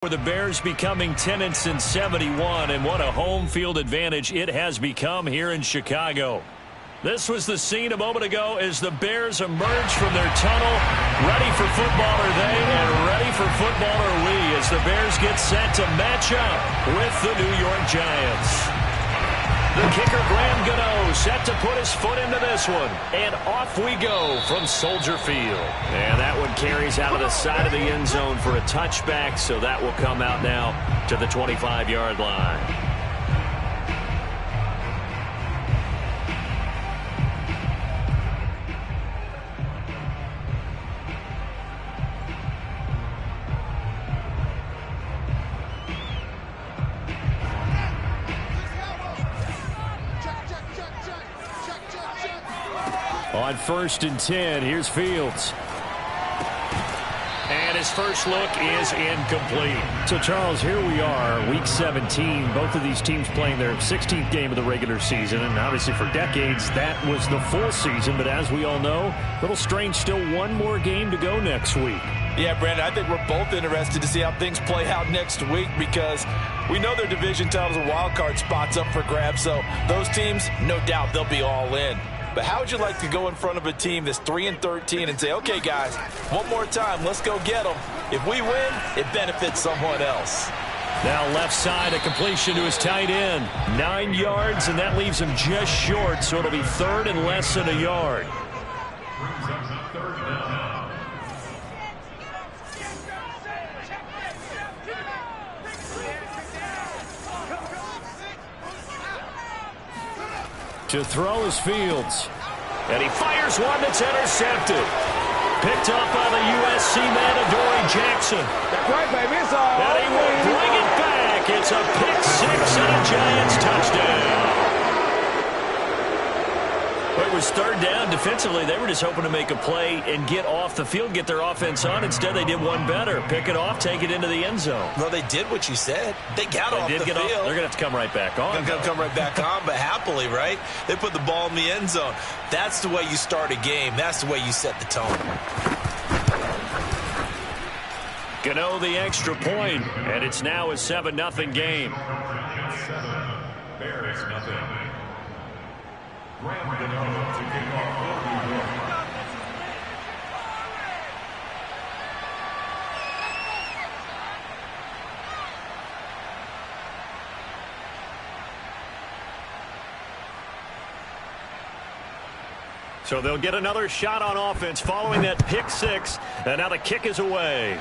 For the Bears becoming 10-71, and what a home field advantage it has become here in Chicago. This was the scene a moment ago as the Bears emerge from their tunnel. Ready for football are they, and ready for football are we as the Bears get set to match up with the New York Giants. The kicker, Graham Gano, set to put his foot into this one. And off we go from Soldier Field. And that one carries out of the side of the end zone for a touchback, so that will come out now to the 25-yard line. On 1st and 10, here's Fields. And his first look is incomplete. So, Charles, here we are, Week 17. Both of these teams playing their 16th game of the regular season. And obviously for decades, that was the full season. But as we all know, a little strange, still one more game to go next week. Yeah, Brandon, I think we're both interested to see how things play out next week because we know their division titles and wild card spots up for grabs. So those teams, no doubt, they'll be all in. But how would you like to go in front of a team that's 3-13 and say, okay, guys, one more time, let's go get them. If we win, it benefits someone else. Now left side, a completion to his tight end. 9 yards, and that leaves him just short, so it'll be 3rd and less than a yard. To throw is Fields. And he fires one that's intercepted. Picked up by the USC man, Adoree Jackson. That's right, baby. It's all and he will bring it back. It's a pick six and a Giants touchdown. It was 3rd down. Defensively, they were just hoping to make a play and get off the field, get their offense on. Instead, they did one better. Pick it off, take it into the end zone. Well, they did what you said. They got off the field. They're going to have to come right back on. They're going to come right back on, but happily, right? They put the ball in the end zone. That's the way you start a game. That's the way you set the tone. Gano the extra point, and it's now a 7-0 game. Bears nothing. Graham Gano to kick off. So they'll get another shot on offense following that pick six, and now the kick is away.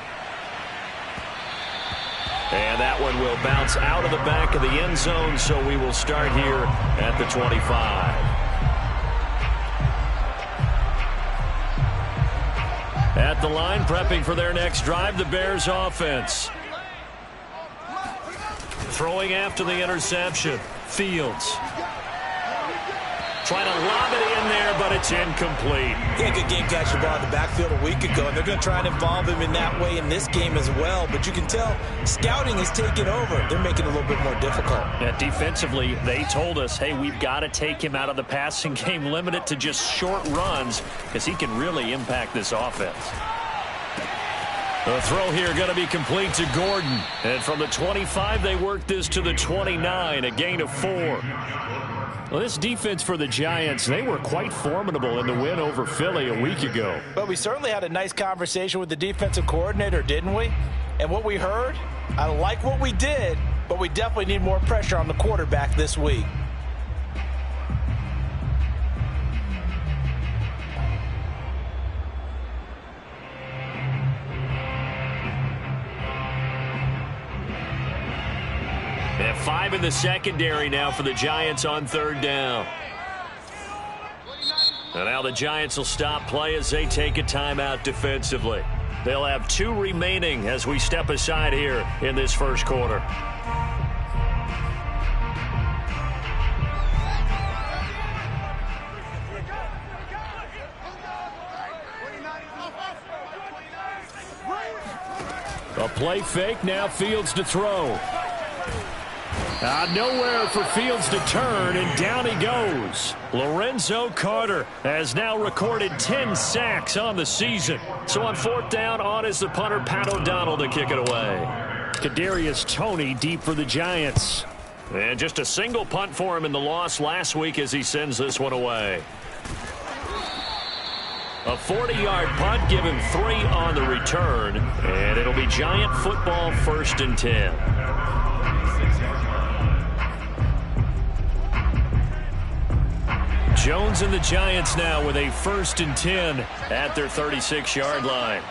And that one will bounce out of the back of the end zone, so we will start here at the 25. At the line, prepping for their next drive, the Bears offense. Throwing after the interception, Fields. Trying to lob it in there, but it's incomplete. Yeah, good game catching the ball in the backfield a week ago, and they're going to try and involve him in that way in this game as well. But you can tell scouting is taking over. They're making it a little bit more difficult. Yeah, defensively, they told us, hey, we've got to take him out of the passing game, limit it to just short runs, because he can really impact this offense. The throw here going to be complete to Gordon. And from the 25, they work this to the 29, a gain of 4. Well, this defense for the Giants, they were quite formidable in the win over Philly a week ago. But we certainly had a nice conversation with the defensive coordinator, didn't we? And what we heard, I like what we did, but we definitely need more pressure on the quarterback this week. They have 5 in the secondary now for the Giants on 3rd down. And now the Giants will stop play as they take a timeout defensively. They'll have 2 remaining as we step aside here in this first quarter. A play fake, now Fields to throw. Nowhere for Fields to turn, and down he goes. Lorenzo Carter has now recorded 10 sacks on the season. So on 4th down, on is the punter, Pat O'Donnell, to kick it away. Kadarius Toney deep for the Giants. And just a single punt for him in the loss last week as he sends this one away. A 40-yard punt, give him 3 on the return, and it'll be Giant football 1st and 10. Jones and the Giants now with a 1st and 10 at their 36-yard line.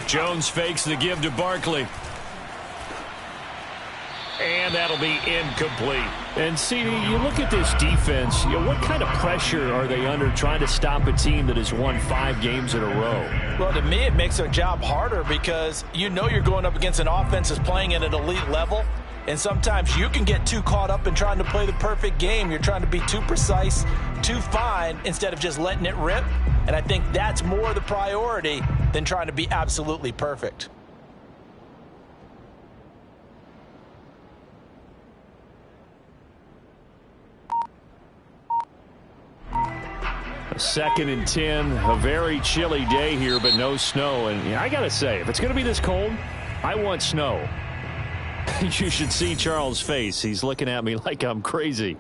Jones fakes the give to Barkley. And that'll be incomplete. And, CD, you look at this defense, what kind of pressure are they under trying to stop a team that has won 5 games in a row? Well, to me, it makes their job harder because you're going up against an offense that's playing at an elite level. And sometimes you can get too caught up in trying to play the perfect game. You're trying to be too precise, too fine, instead of just letting it rip. And I think that's more the priority than trying to be absolutely perfect. A 2nd and 10, a very chilly day here, but no snow. And I got to say, if it's going to be this cold, I want snow. You should see Charles' face. He's looking at me like I'm crazy.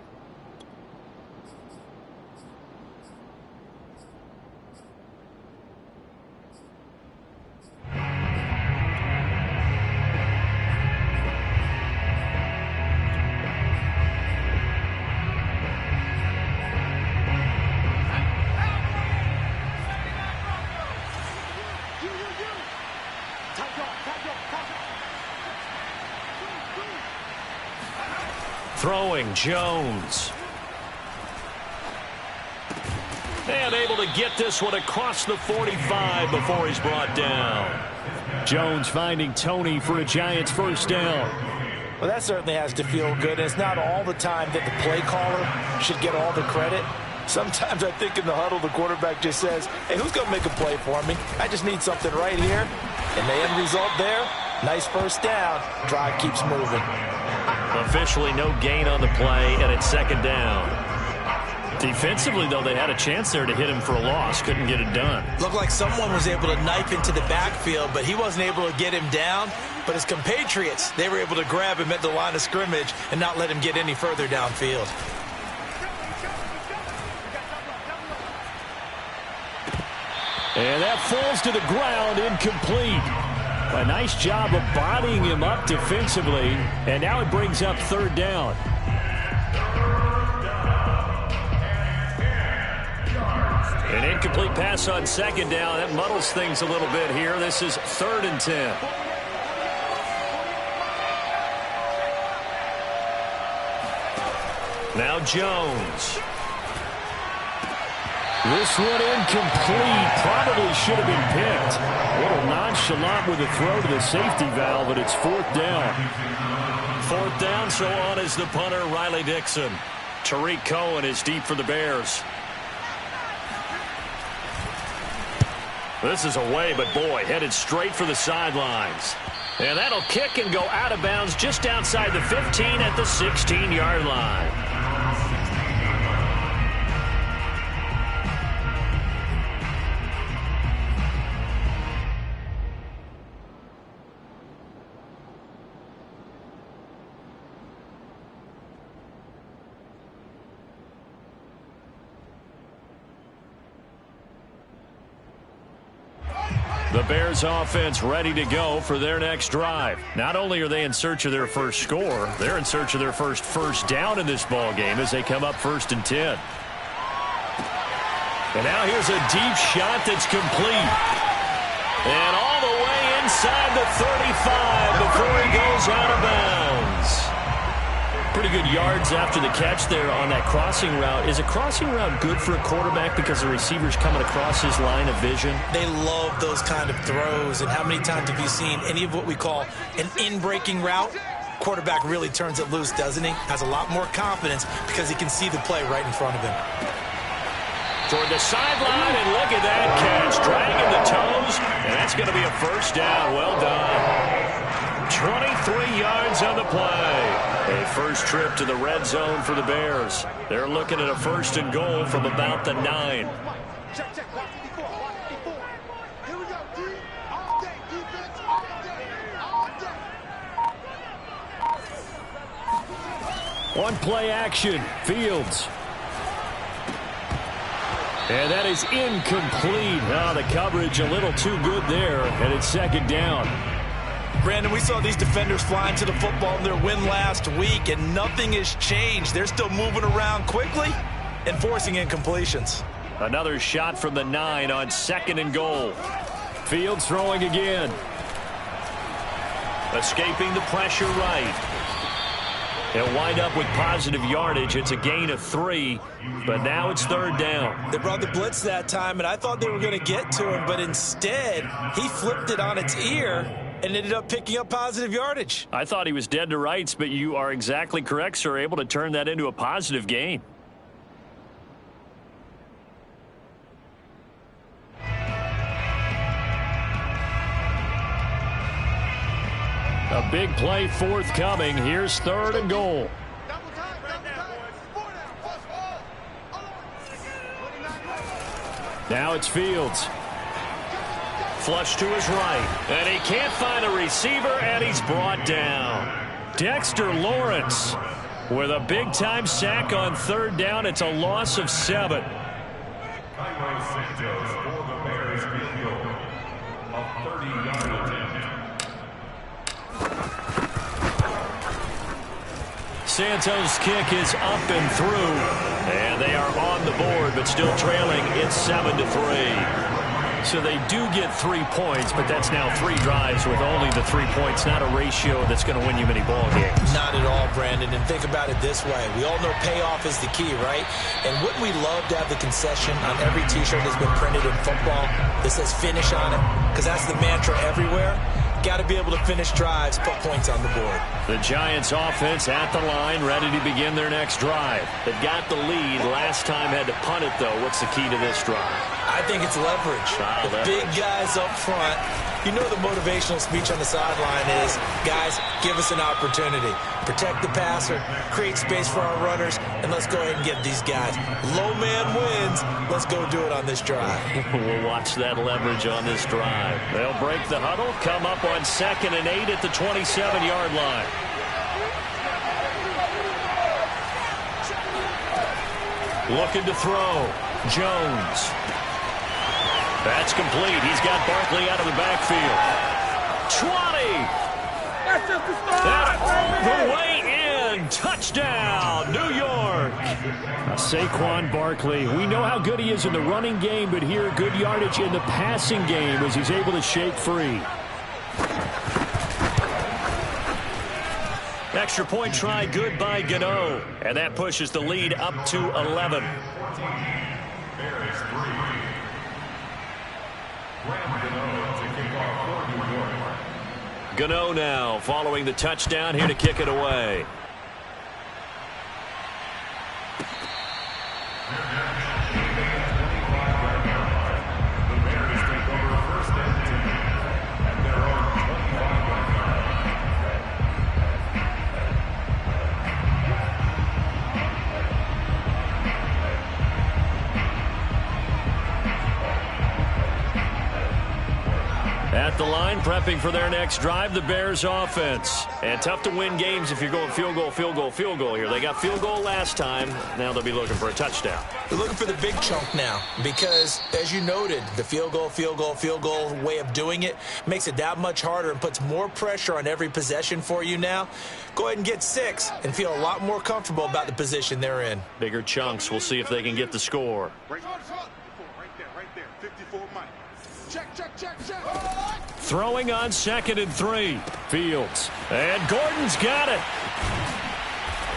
Throwing Jones. And able to get this one across the 45 before he's brought down. Jones finding Toney for a Giants 1st down. Well, that certainly has to feel good. It's not all the time that the play caller should get all the credit. Sometimes I think in the huddle, the quarterback just says, hey, who's going to make a play for me? I just need something right here. And the end result there, nice 1st down. Drive keeps moving. Officially no gain on the play, and it's 2nd down. Defensively, though, they had a chance there to hit him for a loss. Couldn't get it done. Looked like someone was able to knife into the backfield, but he wasn't able to get him down. But his compatriots, they were able to grab him at the line of scrimmage and not let him get any further downfield. And that falls to the ground, incomplete. A nice job of bodying him up defensively, and now it brings up 3rd down. An incomplete pass on 2nd down. That muddles things a little bit here. This is 3rd and 10. Now Jones. This one incomplete. Probably should have been picked. A little nonchalant with a throw to the safety valve, but it's 4th down. 4th down, so on is the punter, Riley Dixon. Tariq Cohen is deep for the Bears. This is away, but boy, headed straight for the sidelines. And that'll kick and go out of bounds just outside the 15 at the 16-yard line. The Bears offense ready to go for their next drive. Not only are they in search of their first score, they're in search of their first down in this ball game as they come up 1st and 10. And now here's a deep shot that's complete. And all the way inside the 35 before he goes out of bounds. Pretty good yards after the catch there on that crossing route. Is a crossing route good for a quarterback because the receiver's coming across his line of vision? They love those kind of throws. And how many times have you seen any of what we call an in-breaking route? Quarterback really turns it loose, doesn't he? Has a lot more confidence because he can see the play right in front of him. Toward the sideline, and look at that catch. Dragging the toes, and that's going to be a 1st down. Well done. 23 yards on the play. A first trip to the red zone for the Bears. They're looking at a 1st and goal from about the 9. One play action. Fields. And that is incomplete. Oh, the coverage a little too good there, and it's 2nd down. Brandon, we saw these defenders flying to the football in their win last week, and nothing has changed. They're still moving around quickly and forcing incompletions. Another shot from the 9 on 2nd and goal. Fields throwing again. Escaping the pressure right. They'll wind up with positive yardage. It's a gain of 3, but now it's 3rd down. They brought the blitz that time, and I thought they were going to get to him, but instead he flipped it on its ear and ended up picking up positive yardage. I thought he was dead to rights, but you are exactly correct, sir, able to turn that into a positive gain. A big play forthcoming. Here's 3rd and goal. Now it's Fields. Flush to his right. And he can't find a receiver, and he's brought down. Dexter Lawrence with a big-time sack on 3rd down. It's a loss of 7. Santos' kick is up and through, and they are on the board, but still trailing. It's 7-3. So they do get 3 points, but that's now 3 drives with only the 3 points, not a ratio that's going to win you many ball games. Not at all, Brandon, and think about it this way. We all know payoff is the key, right? And wouldn't we love to have the concession on every T-shirt that's been printed in football that says finish on it? Because that's the mantra everywhere. Got to be able to finish drives, put points on the board. The Giants offense at the line, ready to begin their next drive. They've got the lead. Last time had to punt it, though. What's the key to this drive? I think it's leverage. The big guys up front. You know the motivational speech on the sideline is, guys, give us an opportunity. Protect the passer, create space for our runners, and let's go ahead and get these guys. Low man wins. Let's go do it on this drive. We'll watch that leverage on this drive. They'll break the huddle, come up on 2nd and 8 at the 27-yard line. Looking to throw. Jones. That's complete. He's got Barkley out of the backfield. 20. That all the way in. Touchdown, New York. Saquon Barkley. We know how good he is in the running game, but here, good yardage in the passing game as he's able to shake free. Extra point try good by Gano. And that pushes the lead up to 11. Gano now following the touchdown, here to kick it away. At the line, prepping for their next drive, the Bears offense. And tough to win games if you're going field goal, field goal, field goal here. They got field goal last time. Now they'll be looking for a touchdown. They're looking for the big chunk now because, as you noted, the field goal, field goal, field goal way of doing it makes it that much harder and puts more pressure on every possession for you now. Go ahead and get 6 and feel a lot more comfortable about the position they're in. Bigger chunks. We'll see if they can get the score. Right there. 54 Mike. Check. Throwing on 2nd and 3. Fields. And Gordon's got it.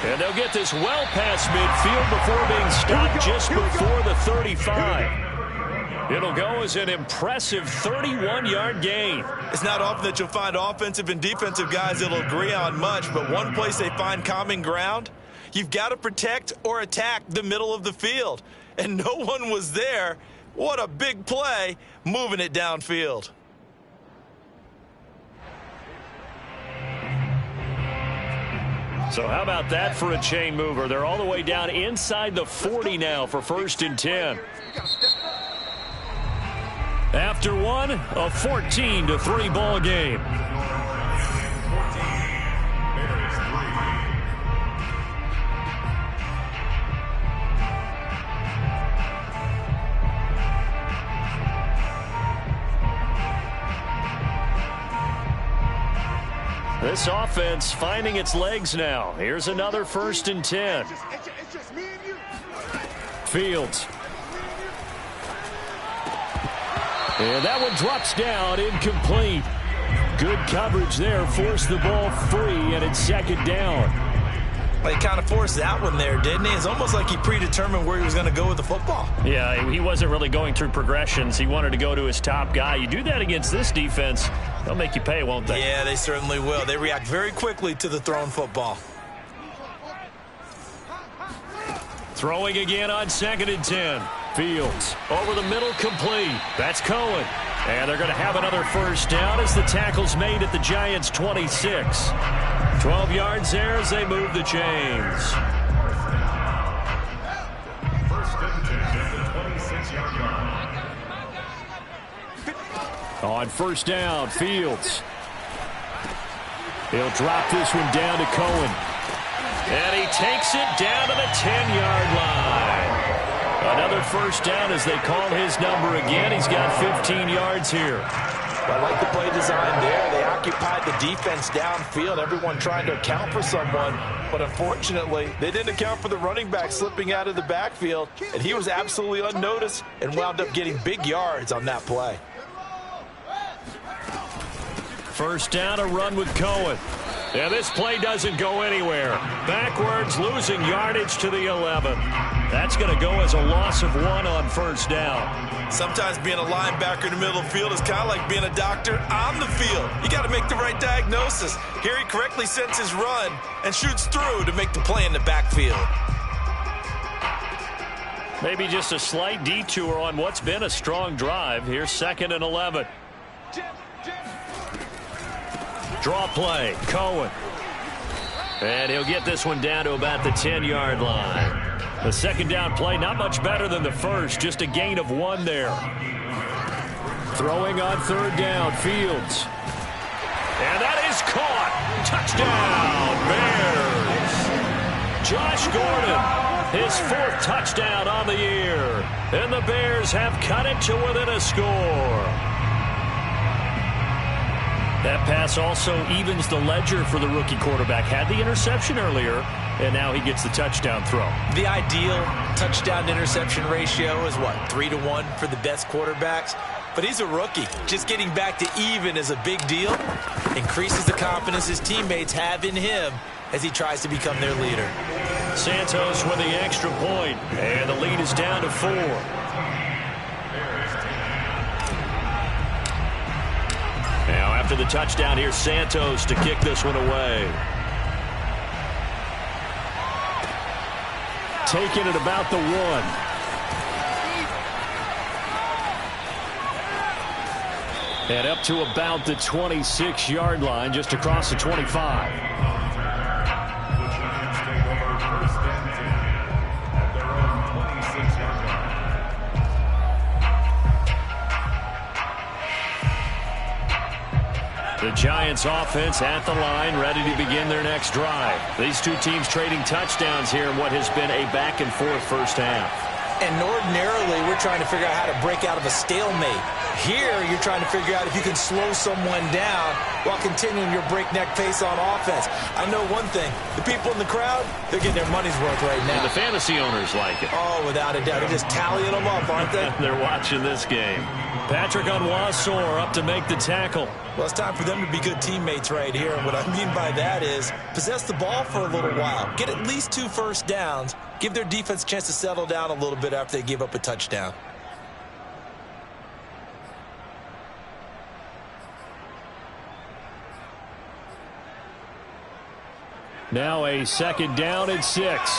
And they'll get this well past midfield before being stopped just before the 35. It'll go as an impressive 31-yard gain. It's not often that you'll find offensive and defensive guys that'll agree on much, but one place they find common ground, you've got to protect or attack the middle of the field. And no one was there. What a big play, moving it downfield. So how about that for a chain mover? They're all the way down inside the 40 now for 1st and 10. After one, a 14-3 ball game. This offense finding its legs now. Here's another 1st and 10. It's just me and you. Fields. And that one drops down, incomplete. Good coverage there, forced the ball free, and it's 2nd down. Well, he kind of forced that one there, didn't he? It's almost like he predetermined where he was going to go with the football. Yeah, he wasn't really going through progressions. He wanted to go to his top guy. You do that against this defense, they'll make you pay, won't they? Yeah, they certainly will. They react very quickly to the thrown football. Throwing again on 2nd and 10. Fields over the middle, complete. That's Cohen. And they're going to have another 1st down as the tackle's made at the Giants' 26. 12 yards there as they move the chains. On 1st down, Fields. He'll drop this one down to Cohen. And he takes it down to the 10-yard line. Another 1st down as they call his number again. He's got 15 yards here. I like the play design there. They occupied the defense downfield, everyone trying to account for someone. But unfortunately, they didn't account for the running back slipping out of the backfield. And he was absolutely unnoticed and wound up getting big yards on that play. 1st down, a run with Cohen. Yeah, this play doesn't go anywhere. Backwards, losing yardage to the 11. That's going to go as a loss of 1 on 1st down. Sometimes being a linebacker in the middle of the field is kind of like being a doctor on the field. You got to make the right diagnosis. Here he correctly sends his run and shoots through to make the play in the backfield. Maybe just a slight detour on what's been a strong drive. Here's 2nd and 11. Draw play, Cohen. And he'll get this one down to about the 10-yard line. The 2nd down play, not much better than the first, just a gain of 1 there. Throwing on 3rd down, Fields. And that is caught. Touchdown, Bears. Josh Gordon, his 4th touchdown on the year. And the Bears have cut it to within a score. That pass also evens the ledger for the rookie quarterback. Had the interception earlier, and now he gets the touchdown throw. The ideal touchdown-interception ratio is, what, 3-to-1 for the best quarterbacks? But he's a rookie. Just getting back to even is a big deal. Increases the confidence his teammates have in him as he tries to become their leader. Santos with the extra point, and the lead is down to 4. Now after the touchdown, here's Santos to kick this one away. Taking it about the 1. And up to about the 26-yard line, just across the 25. The Giants offense at the line, ready to begin their next drive. These two teams trading touchdowns here in what has been a back-and-forth first half. And ordinarily, we're trying to figure out how to break out of a stalemate. Here, you're trying to figure out if you can slow someone down while continuing your breakneck pace on offense. I know one thing. The people in the crowd, they're getting their money's worth right now. And the fantasy owners like it. Oh, without a doubt. They're just tallying them up, aren't they? They're watching this game. Patrick Onwuasor up to make the tackle. Well, it's time for them to be good teammates right here. And what I mean by that is possess the ball for a little while. Get at least 2 first downs. Give their defense a chance to settle down a little bit after they give up a touchdown. Now a 2nd down and 6.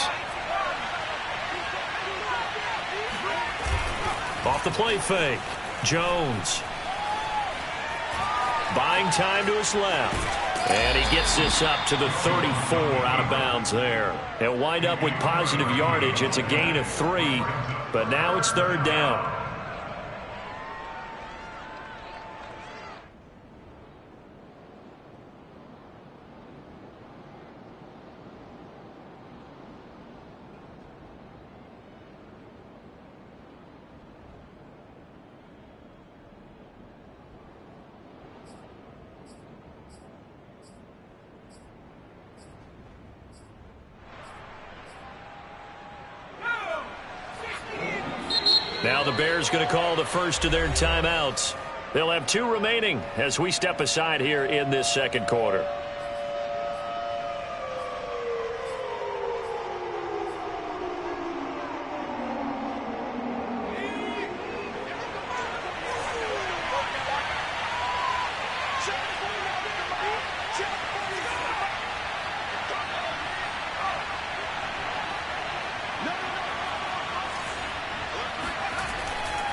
Off the play fake. Jones. Buying time to his left. And he gets this up to the 34 out of bounds there. He'll wind up with positive yardage. It's a gain of 3, but now it's 3rd down. Now the Bears going to call the first of their timeouts. They'll have 2 remaining as we step aside here in this second quarter.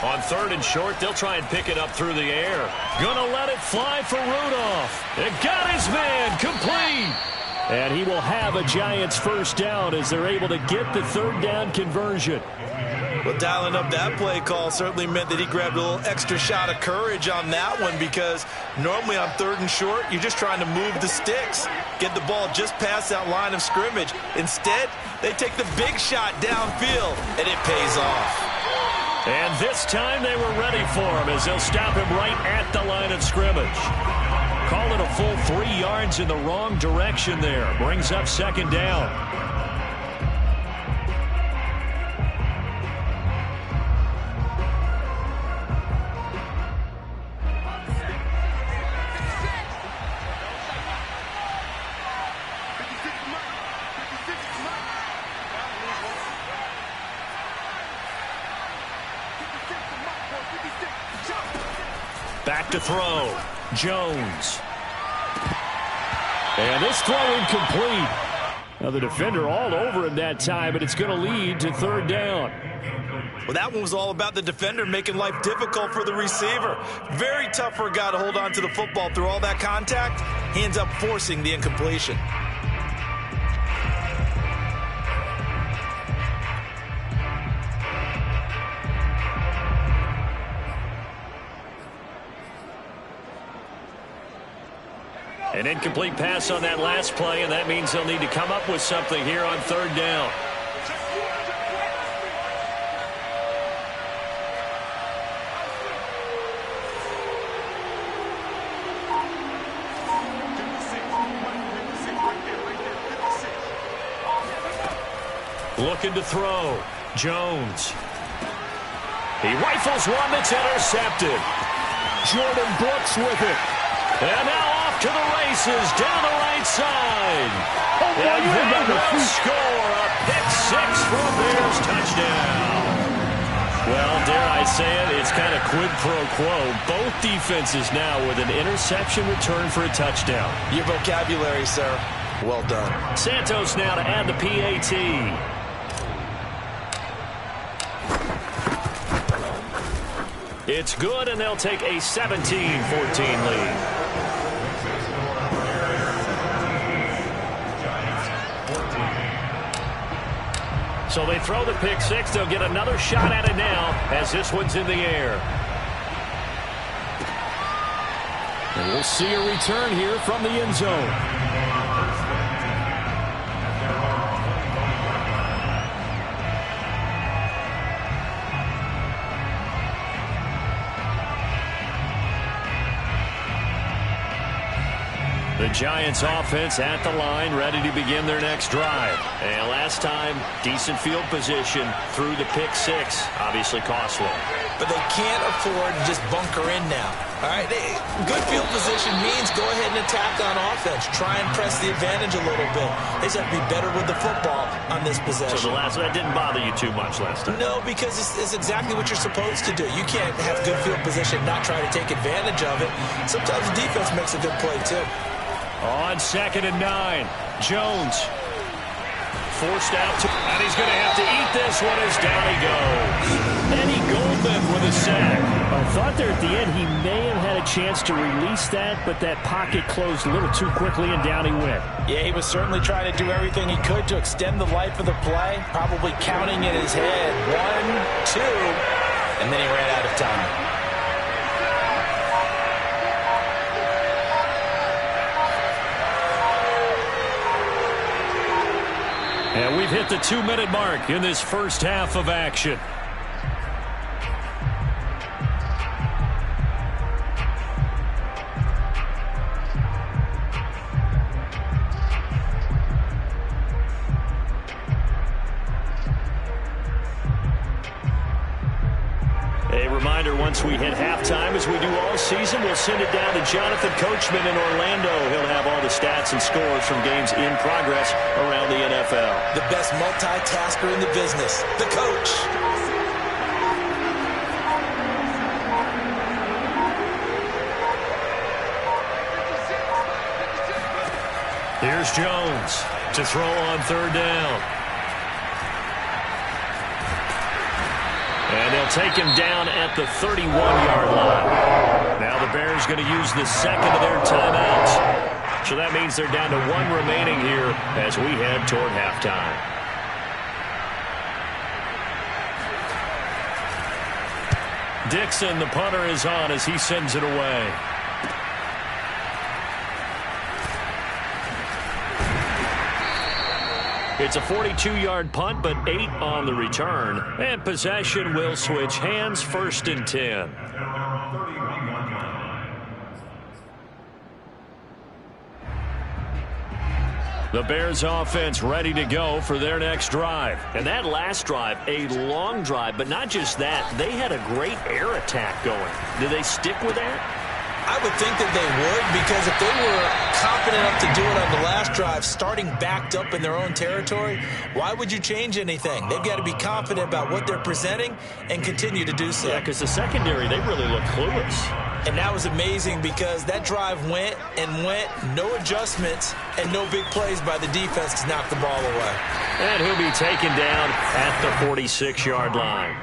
On 3rd and short, they'll try and pick it up through the air. Gonna let it fly for Rudolph. It got his man complete. And he will have a Giants first down as they're able to get the 3rd down conversion. Well, dialing up that play call certainly meant that he grabbed a little extra shot of courage on that one, because normally on 3rd and short, you're just trying to move the sticks, get the ball just past that line of scrimmage. Instead, they take the big shot downfield, and it pays off. And this time they were ready for him as they'll stop him right at the line of scrimmage. Call it a full 3 yards in the wrong direction there. Brings up 2nd down. Back to throw. Jones. And this throw incomplete. Now the defender all over him that time, but it's going to lead to 3rd down. Well, that one was all about the defender making life difficult for the receiver. Very tough for a guy to hold on to the football through all that contact. He ends up forcing the incompletion. An incomplete pass on that last play, and that means they'll need to come up with something here on 3rd down. Looking to throw. Jones. He rifles one that's intercepted. Jordan Brooks with it. And now off to the races down the right side. And they will score a pick 6 for a Bears touchdown. Well, dare I say it, it's kind of quid pro quo. Both defenses now with an interception return for a touchdown. Your vocabulary, sir. Well done. Santos now to add the PAT. It's good, and they'll take a 17-14 lead. So they throw the pick 6. They'll get another shot at it now as this one's in the air. And we'll see a return here from the end zone. The Giants offense at the line, ready to begin their next drive. And last time, decent field position through the pick 6. Obviously costly. But they can't afford to just bunker in now. All right, good field position means go ahead and attack on offense. Try and press the advantage a little bit. They just have to be better with the football on this possession. So that didn't bother you too much last time? No, because it's exactly what you're supposed to do. You can't have good field position, not try to take advantage of it. Sometimes the defense makes a good play, too. On 2nd and 9, Jones forced out to And he's going to have to eat this one as down he goes. Eddie Goldman with a sack. I thought there at the end he may have had a chance to release that, but that pocket closed a little too quickly, and down he went. Yeah, he was certainly trying to do everything he could to extend the life of the play, probably counting in his head 1, 2, and then he ran out of time. And we've hit the 2-minute mark in this first half of action. A reminder, once we hit halftime, as we do all season, we'll send it down to Jonathan Coachman in Orlando. He'll have all the stats and scores from games in progress around the NFL. The best multitasker in the business, the coach. Here's Jones to throw on third down. And they'll take him down at the 31-yard line. Now the Bears going to use the second of their timeouts. So that means they're down to 1 remaining here as we head toward halftime. Dixon, the punter, is on as he sends it away. It's a 42-yard punt, but 8 on the return. And possession will switch hands, 1st and 10. The Bears offense ready to go for their next drive. And that last drive, a long drive, but not just that. They had a great air attack going. Do they stick with that? I would think that they would, because if they were confident enough to do it on the last drive, starting backed up in their own territory, why would you change anything? They've got to be confident about what they're presenting and continue to do so. Yeah, because the secondary, they really look clueless. And that was amazing because that drive went and went, no adjustments, and no big plays by the defense to knock the ball away. And he'll be taken down at the 46-yard line.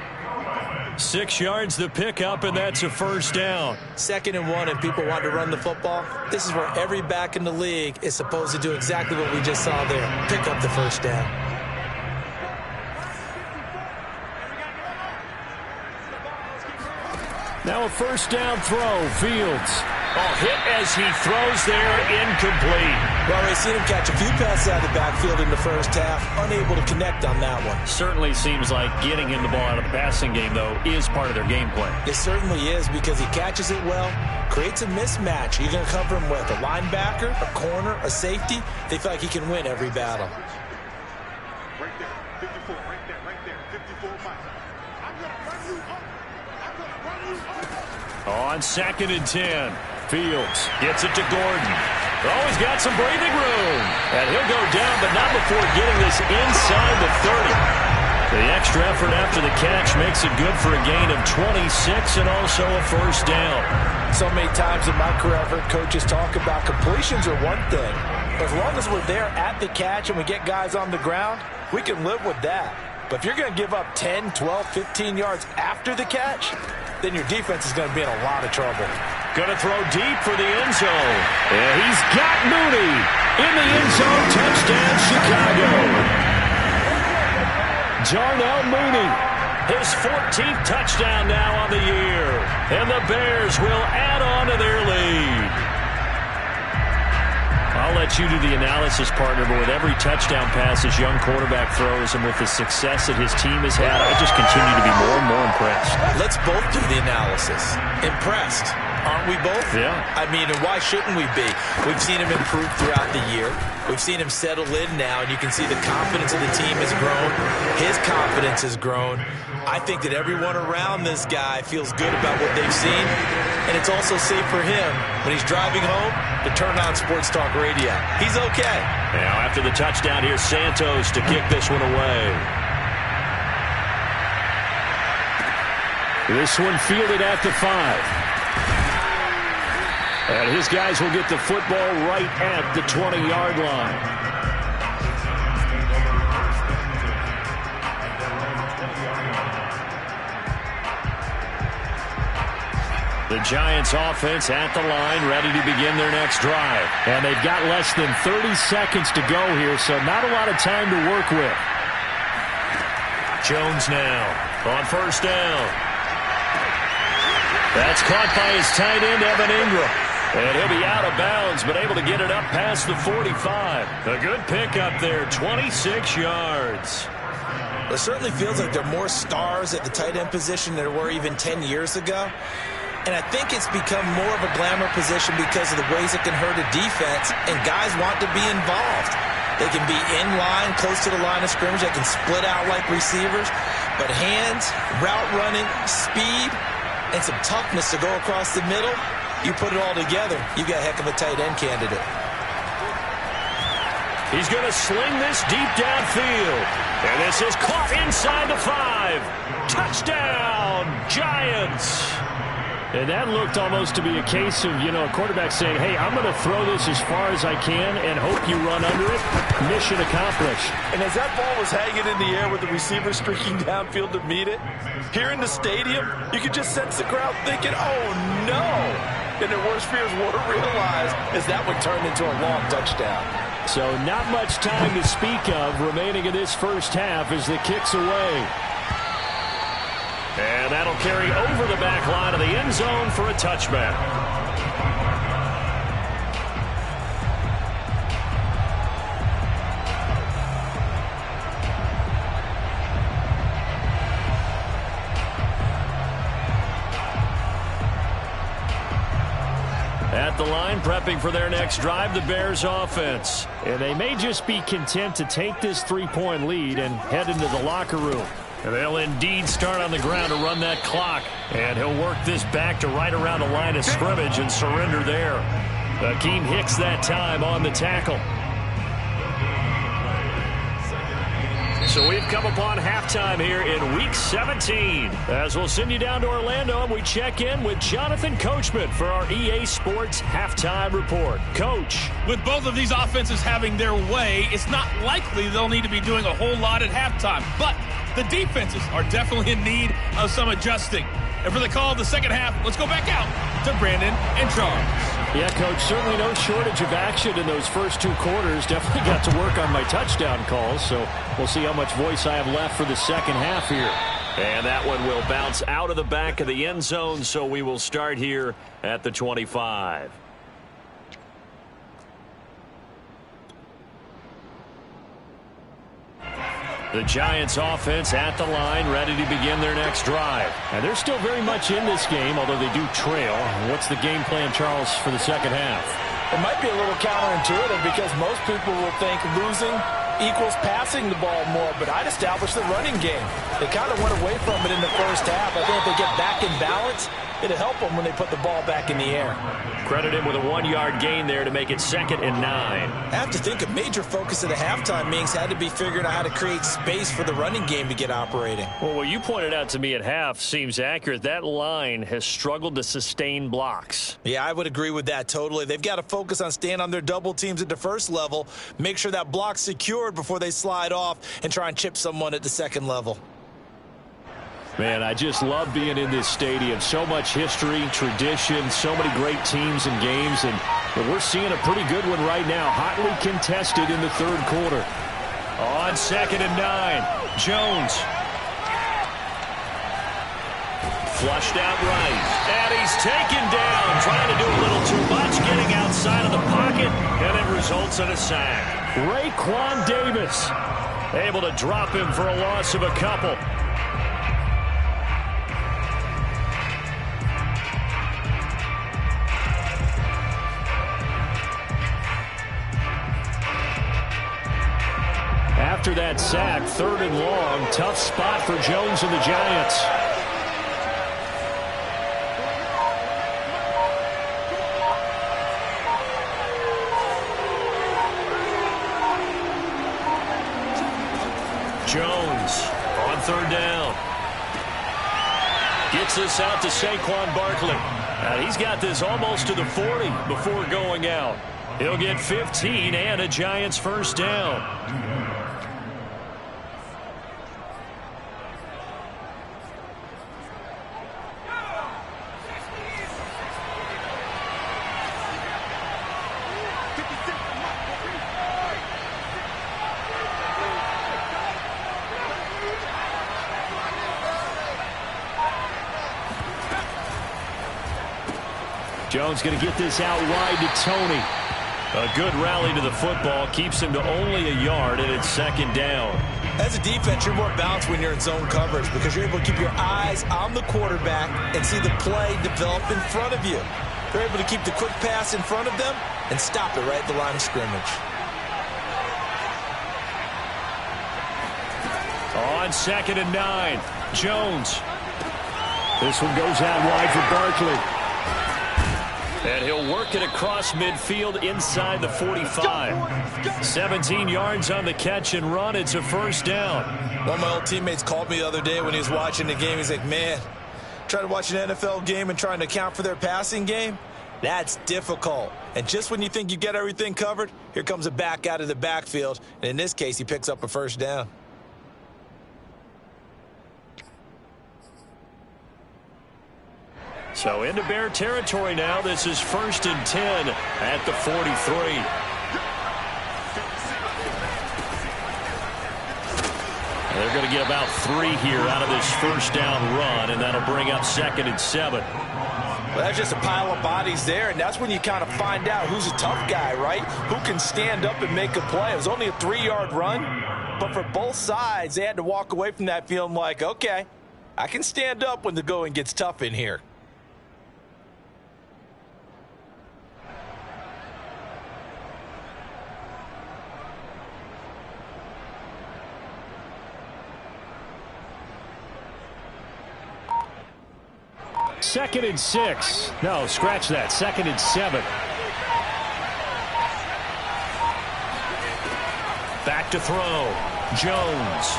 6 yards the pickup, and that's a 1st down. 2nd and 1, and people want to run the football. This is where every back in the league is supposed to do exactly what we just saw there. Pick up the 1st down. Now a 1st down throw, Fields. Oh, hit as he throws there, incomplete. Well, we've seen him catch a few passes out of the backfield in the first half, unable to connect on that one. Certainly seems like getting him the ball out of the passing game, though, is part of their game plan. It certainly is, because he catches it well, creates a mismatch. You're going to cover him with a linebacker, a corner, a safety. They feel like he can win every battle. Right there, 54, right there, 54 miles. I'm going to run you up. I'm going to run you up. On 2nd and 10. Fields gets it to Gordon. Oh, he's got some breathing room. And he'll go down, but not before getting this inside the 30. The extra effort after the catch makes it good for a gain of 26 and also a 1st down. So many times in my career, I've heard coaches talk about completions are one thing. As long as we're there at the catch and we get guys on the ground, we can live with that. But if you're going to give up 10, 12, 15 yards after the catch, then your defense is going to be in a lot of trouble. Going to throw deep for the end zone. And he's got Mooney in the end zone. Touchdown, Chicago. Darnell Mooney, his 14th touchdown now on the year. And the Bears will add on to their lead. I'll let you do the analysis, partner, but with every touchdown pass his young quarterback throws and with the success that his team has had, I just continue to be more and more impressed. Let's both do the analysis. Impressed. Aren't we both? Yeah. I mean, and why shouldn't we be? We've seen him improve throughout the year. We've seen him settle in now, and you can see the confidence of the team has grown. His confidence has grown. I think that everyone around this guy feels good about what they've seen, and it's also safe for him when he's driving home to turn on Sports Talk Radio. He's okay. Now, after the touchdown, here's Santos to kick this one away. This one fielded at the 5. And his guys will get the football right at the 20-yard line. Giants offense at the line, ready to begin their next drive. And they've got less than 30 seconds to go here, so not a lot of time to work with. Jones now on first down. That's caught by his tight end, Evan Ingram. And he'll be out of bounds, but able to get it up past the 45. A good pickup there, 26 yards. It certainly feels like there are more stars at the tight end position than there were even 10 years ago. And I think it's become more of a glamour position because of the ways it can hurt a defense, and guys want to be involved. They can be in line, close to the line of scrimmage. They can split out like receivers. But hands, route running, speed, and some toughness to go across the middle, you put it all together, you got a heck of a tight end candidate. He's going to sling this deep downfield. And this is caught inside the 5. Touchdown, Giants. And that looked almost to be a case of, a quarterback saying, hey, I'm going to throw this as far as I can and hope you run under it. Mission accomplished. And as that ball was hanging in the air with the receiver streaking downfield to meet it, here in the stadium, you could just sense the crowd thinking, oh, no. And their worst fears were realized as that one turned into a long touchdown. So not much time to speak of remaining in this first half as the kick's away. And that'll carry over the back line of the end zone for a touchback. At the line, prepping for their next drive, the Bears offense. And they may just be content to take this 3-point lead and head into the locker room. And they'll indeed start on the ground to run that clock. And he'll work this back to right around the line of scrimmage and surrender there. Akeem Hicks that time on the tackle. So we've come upon halftime here in Week 17. As we'll send you down to Orlando and we check in with Jonathan Coachman for our EA Sports Halftime Report. Coach. With both of these offenses having their way, it's not likely they'll need to be doing a whole lot at halftime. But the defenses are definitely in need of some adjusting. And for the call of the second half, let's go back out to Brandon and Charles. Yeah, Coach, certainly no shortage of action in those first 2 quarters. Definitely got to work on my touchdown calls, so we'll see how much voice I have left for the second half here. And that one will bounce out of the back of the end zone, so we will start here at the 25. The Giants offense at the line, ready to begin their next drive. And they're still very much in this game, although they do trail. What's the game plan, Charles, for the second half? It might be a little counterintuitive because most people will think losing equals passing the ball more, but I'd establish the running game. They kind of went away from it in the first half. I think if they get back in balance, it'll help them when they put the ball back in the air. Credit him with a 1-yard gain there to make it 2nd and 9. I have to think a major focus of the halftime meetings had to be figuring out how to create space for the running game to get operating. Well, what you pointed out to me at half seems accurate. That line has struggled to sustain blocks. Yeah, I would agree with that totally. They've got to focus on staying on their double teams at the first level, make sure that block's secured before they slide off and try and chip someone at the second level. Man, I just love being in this stadium. So much history, tradition, so many great teams and games, and we're seeing a pretty good one right now, hotly contested in the third quarter. On 2nd and 9, Jones. Flushed out right, and he's taken down, trying to do a little too much, getting outside of the pocket, and it results in a sack. Raekwon Davis able to drop him for a loss of a couple. After that sack, 3rd and long, tough spot for Jones and the Giants. Jones on 3rd down. Gets this out to Saquon Barkley. He's got this almost to the 40 before going out. He'll get 15 and a Giants first down. Jones going to get this out wide to Tony. A good rally to the football keeps him to only a yard, and it's second down. As a defense, you're more balanced when you're in zone coverage because you're able to keep your eyes on the quarterback and see the play develop in front of you. They're able to keep the quick pass in front of them and stop it right at the line of scrimmage. On 2nd and 9, Jones. This one goes out wide for Barkley. And he'll work it across midfield inside the 45. 17 yards on the catch and run. It's a first down. One of my old teammates called me the other day when he was watching the game. He's like, man, trying to watch an NFL game and trying to account for their passing game, that's difficult. And just when you think you get everything covered, here comes a back out of the backfield. And in this case, he picks up a first down. So into Bear territory now. This is 1st and 10 at the 43. They're going to get about 3 here out of this first down run, and that'll bring up 2nd and 7. Well, that's just a pile of bodies there, and that's when you kind of find out who's a tough guy, right? Who can stand up and make a play. It was only a 3-yard run, but for both sides, they had to walk away from that feeling like, okay, I can stand up when the going gets tough in here. Second and 6. No, scratch that. 2nd and 7. Back to throw. Jones.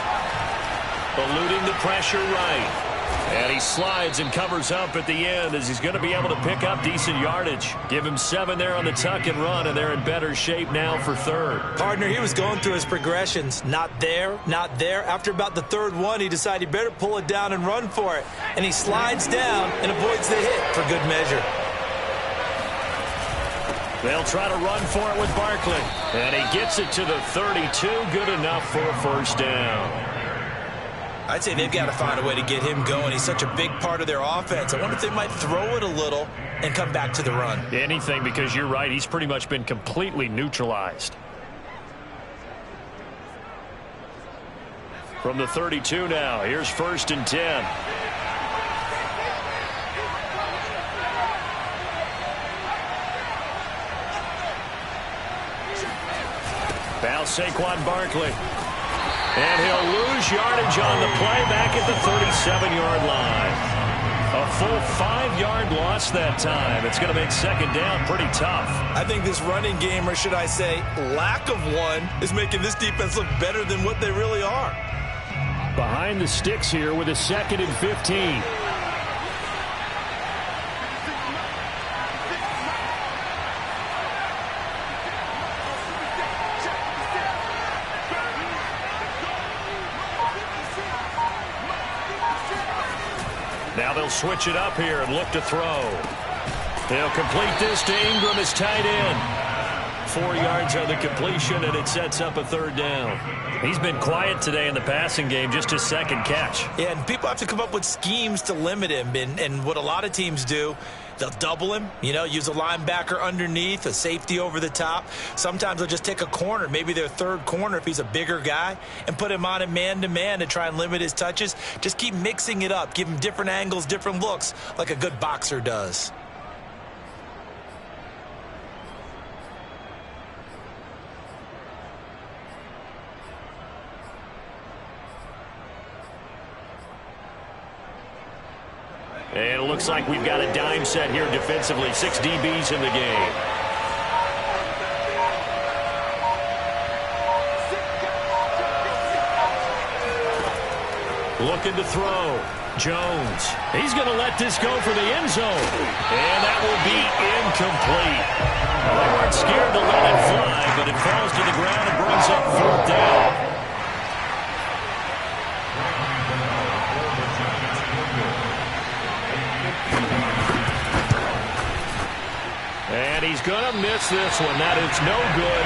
Eluding the pressure right. And he slides and covers up at the end as he's going to be able to pick up decent yardage. Give him 7 there on the tuck and run, and they're in better shape now for 3rd. Partner, he was going through his progressions. Not there, not there. After about the 3rd one, he decided he better pull it down and run for it. And he slides down and avoids the hit for good measure. They'll try to run for it with Barkley. And he gets it to the 32. Good enough for a first down. I'd say they've got to find a way to get him going. He's such a big part of their offense. I wonder if they might throw it a little and come back to the run. Anything, because you're right. He's pretty much been completely neutralized. From the 32 now, here's 1st and 10. Now Saquon Barkley. And he'll lose yardage on the play back at the 37-yard line. A full 5-yard loss that time. It's going to make 2nd down pretty tough. I think this running game, or should I say lack of one, is making this defense look better than what they really are. Behind the sticks here with a 2nd and 15. Now they'll switch it up here and look to throw. They'll complete this to Ingram as tight end. 4 yards on the completion, and it sets up a 3rd down. He's been quiet today in the passing game, just his 2nd catch. Yeah, and people have to come up with schemes to limit him. And what a lot of teams do, they'll double him, use a linebacker underneath, a safety over the top. Sometimes they'll just take a corner, maybe their 3rd corner if he's a bigger guy, and put him on a man-to-man to try and limit his touches. Just keep mixing it up. Give him different angles, different looks, like a good boxer does. And it looks like we've got a dime set here defensively. 6 DBs in the game. Looking to throw. Jones. He's going to let this go for the end zone. And that will be incomplete. Well, they weren't scared to let it fly, but it falls to the ground and brings up 4th down. And he's going to miss this one. That is no good.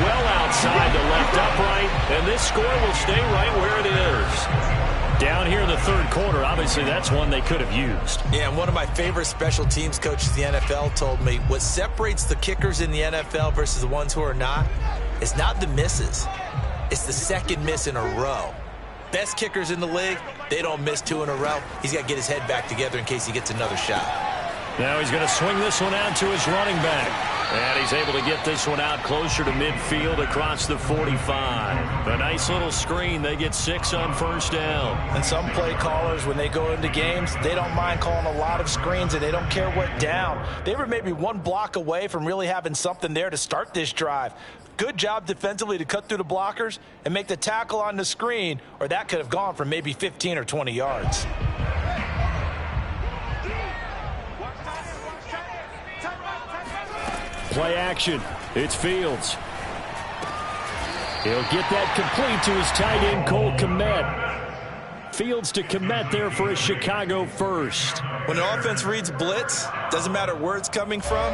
Well outside the left upright. And this score will stay right where it is. Down here in the third quarter, obviously that's one they could have used. Yeah, and one of my favorite special teams coaches in the NFL told me what separates the kickers in the NFL versus the ones who are not is not the misses. It's the second miss in a row. Best kickers in the league, they don't miss 2 in a row. He's got to get his head back together in case he gets another shot. Now he's going to swing this one out to his running back. And he's able to get this one out closer to midfield across the 45. A nice little screen. They get 6 on first down. And some play callers, when they go into games, they don't mind calling a lot of screens, and they don't care what down. They were maybe 1 block away from really having something there to start this drive. Good job defensively to cut through the blockers and make the tackle on the screen, or that could have gone for maybe 15 or 20 yards. Play action. It's Fields. He'll get that complete to his tight end, Cole Kmet. Fields to Kmet there for a Chicago first. When an offense reads blitz, doesn't matter where it's coming from,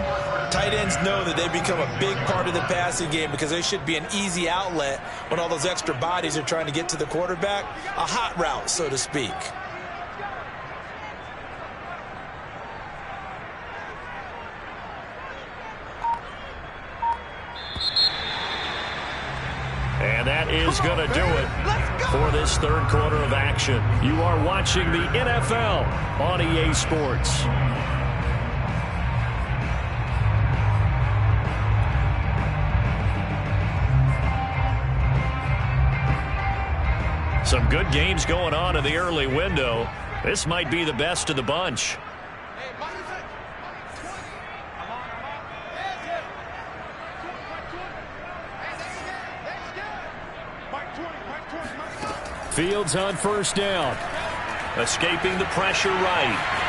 tight ends know that they become a big part of the passing game because they should be an easy outlet when all those extra bodies are trying to get to the quarterback. A hot route, so to speak. And that is going to do it for this third quarter of action. You are watching the NFL on EA Sports. Some good games going on in the early window. This might be the best of the bunch. Fields on first down. Escaping the pressure right.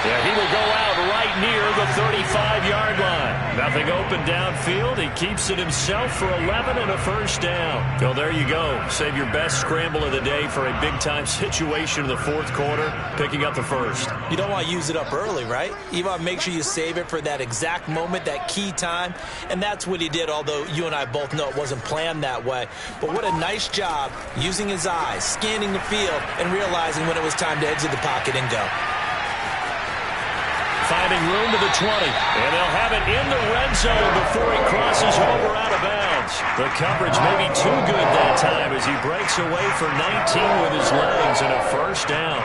Yeah, he will go out right near the 35-yard line. Nothing open downfield. He keeps it himself for 11 and a first down. Well, there you go. Save your best scramble of the day for a big-time situation in the fourth quarter, picking up the first. You don't want to use it up early, right? You want to make sure you save it for that exact moment, that key time. And that's what he did, although you and I both know it wasn't planned that way. But what a nice job using his eyes, scanning the field, and realizing when it was time to exit the pocket and go. Finding room to the 20, and they'll have it in the red zone before he crosses over out of bounds. The coverage may be too good that time as he breaks away for 19 with his legs and a first down.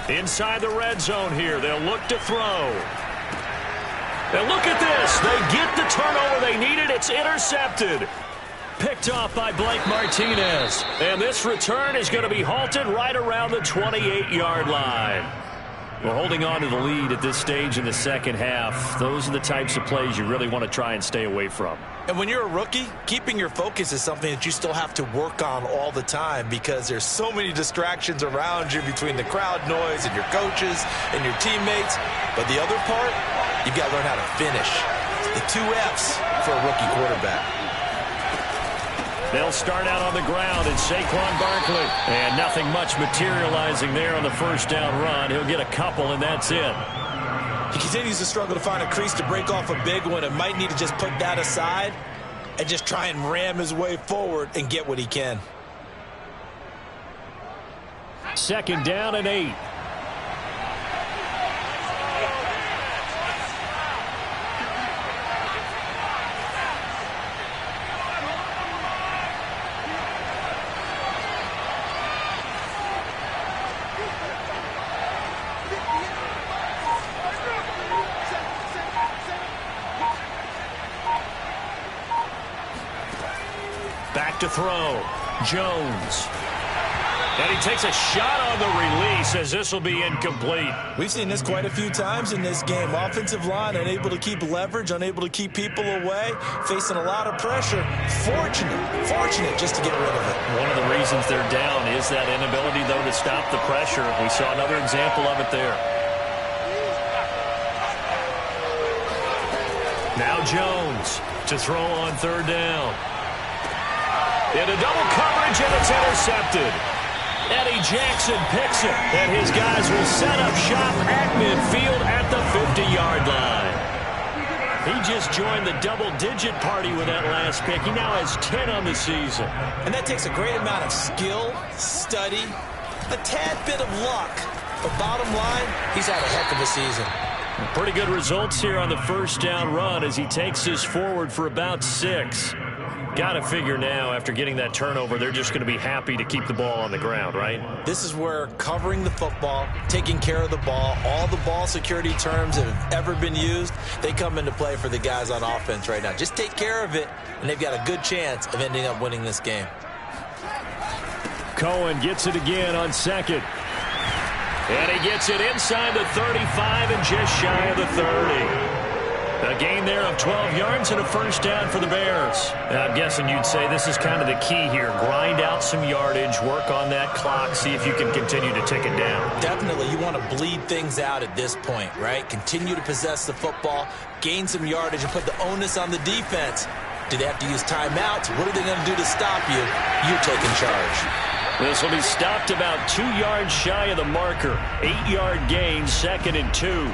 Inside the red zone here, they'll look to throw. And look at this. They get the turnover they needed. It's intercepted. Picked off by Blake Martinez. And this return is going to be halted right around the 28-yard line. We're holding on to the lead at this stage in the second half. Those are the types of plays you really want to try and stay away from. And when you're a rookie, keeping your focus is something that you still have to work on all the time because there's so many distractions around you between the crowd noise and your coaches and your teammates. But the other part, you've got to learn how to finish. The 2 F's for a rookie quarterback. They'll start out on the ground in Saquon Barkley. And nothing much materializing there on the first down run. He'll get a couple, and that's it. He continues to struggle to find a crease to break off a big one and might need to just put that aside and just try and ram his way forward and get what he can. Second down and 8. To throw, Jones. And he takes a shot on the release as this will be incomplete. We've seen this quite a few times in this game. Offensive line unable to keep leverage, unable to keep people away, facing a lot of pressure. Fortunate just to get rid of it. One of the reasons they're down is that inability, though, to stop the pressure. We saw another example of it there. Now Jones to throw on third down. Into double coverage, and it's intercepted. Eddie Jackson picks it, and his guys will set up shop at midfield at the 50-yard line. He just joined the double-digit party with that last pick. He now has 10 on the season. And that takes a great amount of skill, study, a tad bit of luck. But bottom line, he's had a heck of a season. Pretty good results here on the first down run as he takes this forward for about 6. Got to figure now, after getting that turnover, they're just going to be happy to keep the ball on the ground, right? This is where covering the football, taking care of the ball, all the ball security terms that have ever been used, they come into play for the guys on offense right now. Just take care of it, and they've got a good chance of ending up winning this game. Cohen gets it again on second. And he gets it inside the 35 and just shy of the 30. A gain there of 12 yards and a first down for the Bears. I'm guessing you'd say this is kind of the key here. Grind out some yardage, work on that clock, see if you can continue to tick it down. Definitely. You want to bleed things out at this point, right? Continue to possess the football, gain some yardage, and put the onus on the defense. Do they have to use timeouts? What are they going to do to stop you? You're taking charge. This will be stopped about 2 yards shy of the marker. 8-yard gain, 2nd and 2.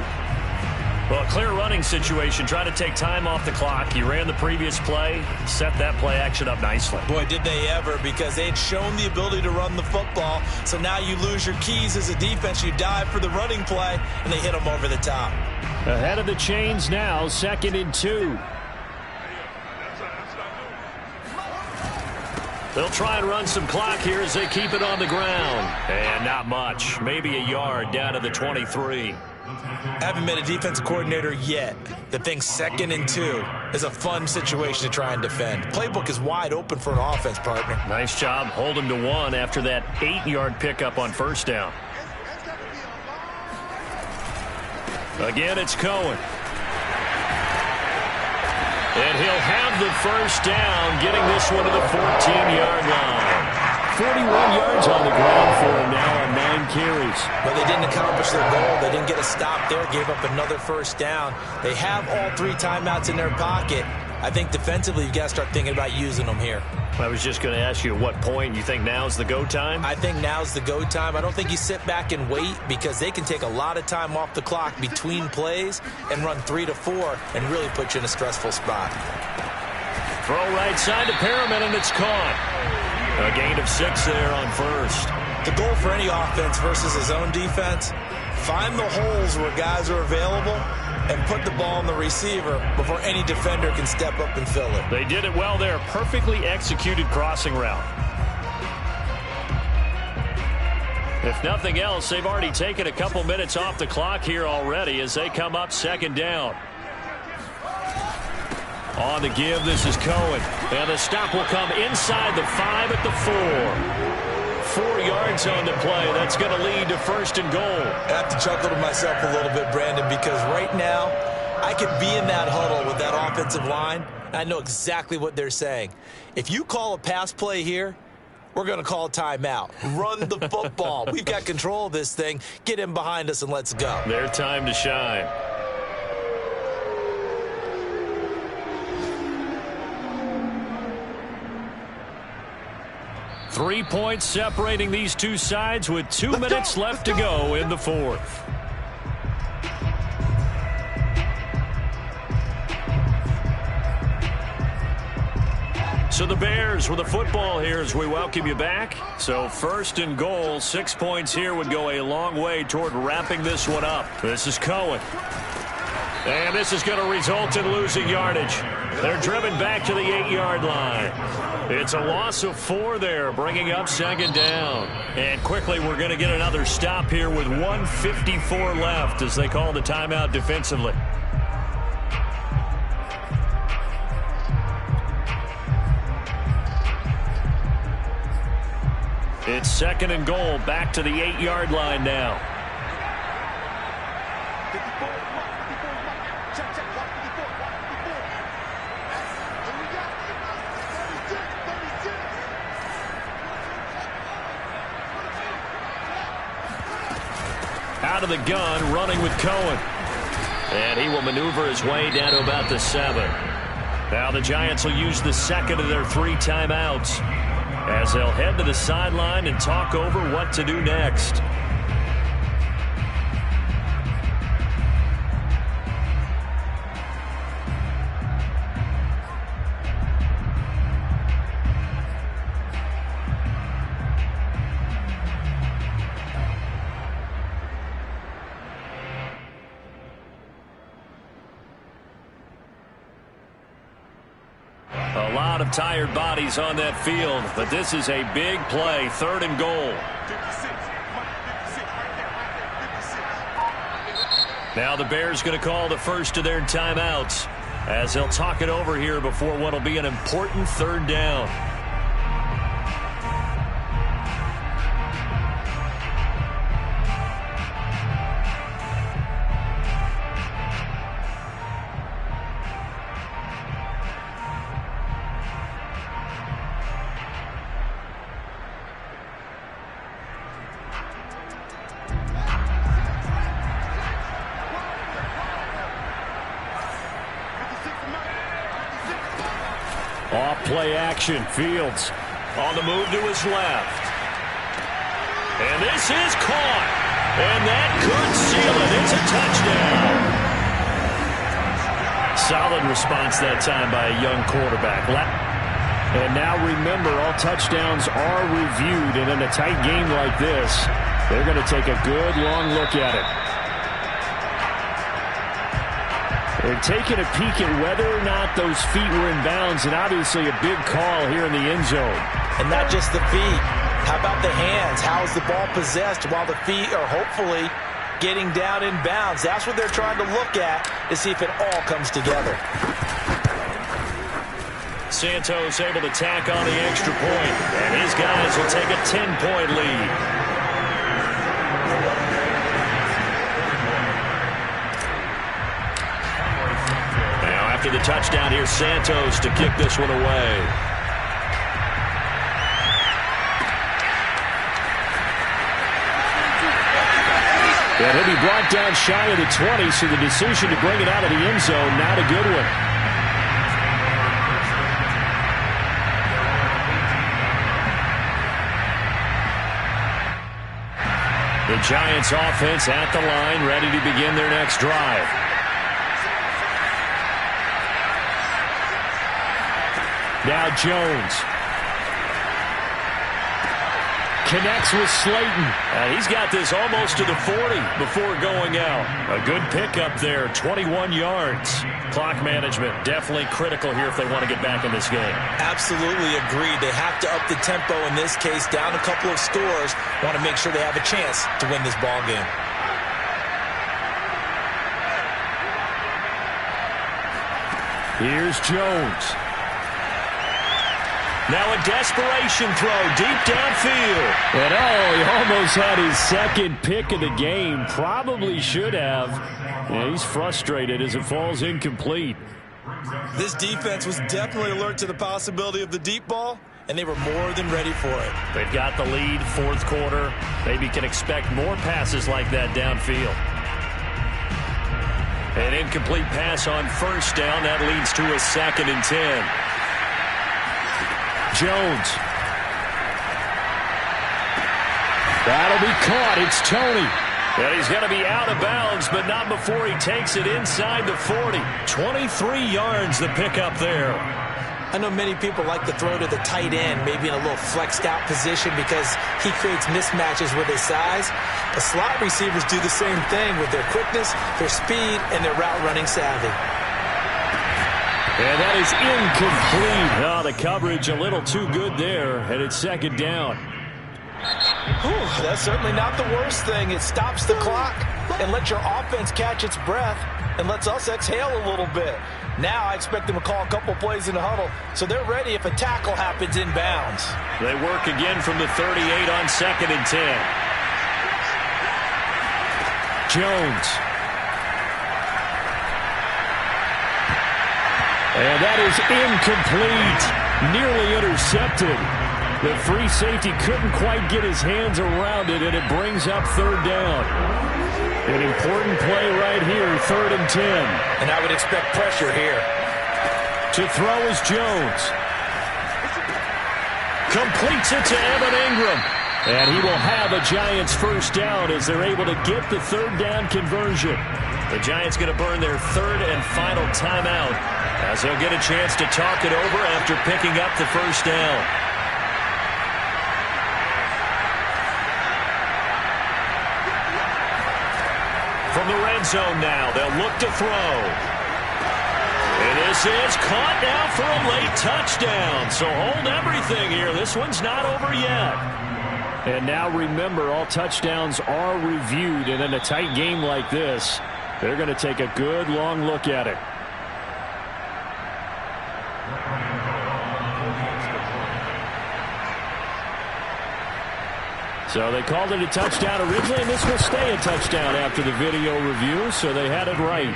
Well, clear running situation. Try to take time off the clock. He ran the previous play, set that play action up nicely. Boy, did they ever, because they had shown the ability to run the football. So now you lose your keys as a defense. You dive for the running play, and they hit them over the top. Ahead of the chains now, 2nd and 2. They'll try and run some clock here as they keep it on the ground. And not much. Maybe a yard down to the 23. Haven't met a defensive coordinator yet that thinks 2nd and 2 is a fun situation to try and defend. Playbook is wide open for an offense, partner. Nice job holding to 1 after that 8-yard pickup on first down. Again, it's Cohen. And he'll have the first down, getting this one to the 14-yard line. 41 yards on the ground for him now on 9 carries. But they didn't accomplish their goal. They didn't get a stop there, gave up another first down. They have all 3 timeouts in their pocket. I think defensively you've got to start thinking about using them here. I was just going to ask you at what point you think now's the go time? I think now's the go time. I don't think you sit back and wait, because they can take a lot of time off the clock between plays and run 3 to 4 and really put you in a stressful spot. Throw right side to Perriman, and it's caught. A gain of 6 there on first. The goal for any offense versus his own defense, find the holes where guys are available and put the ball on the receiver before any defender can step up and fill it. They did it well there. Perfectly executed crossing route. If nothing else, they've already taken a couple minutes off the clock here already as they come up 2nd down. On the give, this is Cohen. And the stop will come inside the 5 at the 4. 4 yards on the play. That's going to lead to 1st and goal. I have to chuckle to myself a little bit, Brandon, because right now I could be in that huddle with that offensive line. I know exactly what they're saying. If you call a pass play here, we're going to call a timeout. Run the football. We've got control of this thing. Get him behind us and let's go. Their time to shine. Three points separating these two sides with 2 minutes left to go in the 4th. So the Bears with the football here as we welcome you back. So 1st and goal, 6 points here would go a long way toward wrapping this one up. This is Cohen. And this is going to result in losing yardage. They're driven back to the 8-yard line. It's a loss of 4 there, bringing up 2nd down. And quickly, we're going to get another stop here with 1:54 left as they call the timeout defensively. It's 2nd and goal, back to the 8-yard line now. Out of the gun, running with Cohen. And And he will maneuver his way down to about the 7. Now the Giants will use the second of their 3 timeouts as they'll head to the sideline and talk over what to do next. A lot of tired bodies on that field, but this is a big play, 3rd and goal. 56. Now the Bears going to call the first of their timeouts as they'll talk it over here before what will be an important 3rd down. Off-play action. Fields on the move to his left. And this is caught. And that could seal it. It's a touchdown. Solid response that time by a young quarterback. And now remember, all touchdowns are reviewed. And in a tight game like this, they're going to take a good long look at it. They're taking a peek at whether or not those feet were in bounds, and obviously a big call here in the end zone. And not just the feet. How about the hands? How is the ball possessed while the feet are hopefully getting down in bounds? That's what they're trying to look at to see if it all comes together. Santos able to tack on the extra point, and his guys will take a 10-point lead. After the touchdown, here's Santos to kick this one away. And he'll be brought down shy of the 20, so the decision to bring it out of the end zone, not a good one. The Giants offense at the line, ready to begin their next drive. Now Jones connects with Slayton. He's got this almost to the 40 before going out. A good pickup there, 21 yards. Clock management definitely critical here if they want to get back in this game. Absolutely agreed. They have to up the tempo in this case, down a couple of scores. Want to make sure they have a chance to win this ball game. Here's Jones. Now a desperation throw deep downfield. And he almost had his second pick of the game. Probably should have. Yeah, he's frustrated as it falls incomplete. This defense was definitely alert to the possibility of the deep ball, and they were more than ready for it. They've got the lead, 4th quarter. Maybe can expect more passes like that downfield. An incomplete pass on 1st down. That leads to a 2nd and 10. Jones. That'll be caught. It's Toney. And he's going to be out of bounds, but not before he takes it inside the 40. 23 yards the pickup there. I know many people like to throw to the tight end, maybe in a little flexed out position because he creates mismatches with his size. The slot receivers do the same thing with their quickness, their speed, and their route running savvy. And that is incomplete. Oh, the coverage a little too good there, and it's 2nd down. Whew, that's certainly not the worst thing. It stops the clock and lets your offense catch its breath and lets us exhale a little bit. Now I expect them to call a couple plays in the huddle, so they're ready if a tackle happens in bounds. They work again from the 38 on 2nd and 10. Jones. And that is incomplete. Nearly intercepted. The free safety couldn't quite get his hands around it, and it brings up 3rd down. An important play right here, 3rd and 10. And I would expect pressure here. To throw is Jones. Completes it to Evan Ingram. And he will have a Giants first down as they're able to get the 3rd down conversion. The Giants going to burn their 3rd and final timeout as they'll get a chance to talk it over after picking up the first down. From the red zone now, they'll look to throw. And this is caught now for a late touchdown. So hold everything here. This one's not over yet. And now remember, all touchdowns are reviewed. And in a tight game like this, they're going to take a good long look at it. So they called it a touchdown originally, and this will stay a touchdown after the video review, so they had it right.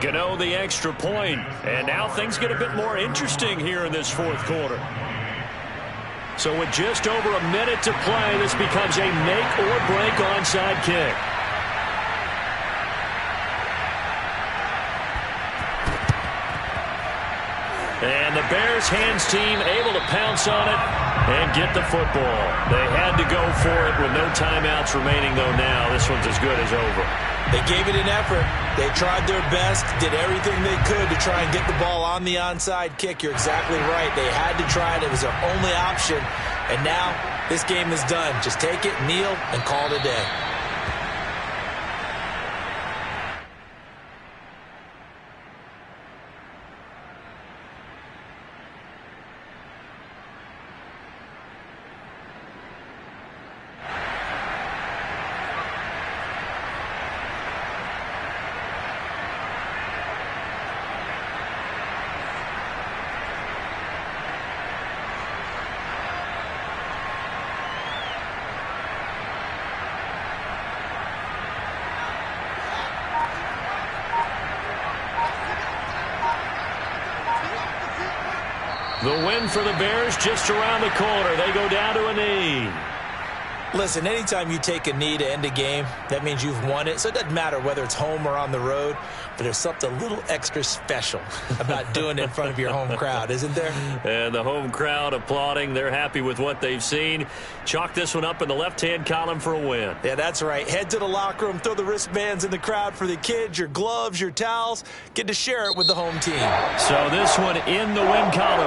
Gano the extra point, and now things get a bit more interesting here in this 4th quarter. So with just over a minute to play, this becomes a make-or-break onside kick. And the Bears hands team able to pounce on it and get the football. They had to go for it with no timeouts remaining, though now this one's as good as over. They gave it an effort. They tried their best, did everything they could to try and get the ball on the onside kick. You're exactly right. They had to try it. It was their only option. And now this game is done. Just take it, kneel, and call it a day. The win for the Bears just around the corner. They go down to a knee. Listen, anytime you take a knee to end a game, that means you've won it. So it doesn't matter whether it's home or on the road, but there's something a little extra special about doing it in front of your home crowd, isn't there? And the home crowd applauding. They're happy with what they've seen. Chalk this one up in the left-hand column for a win. Yeah, that's right. Head to the locker room, throw the wristbands in the crowd for the kids, your gloves, your towels. Get to share it with the home team. So this one in the win column.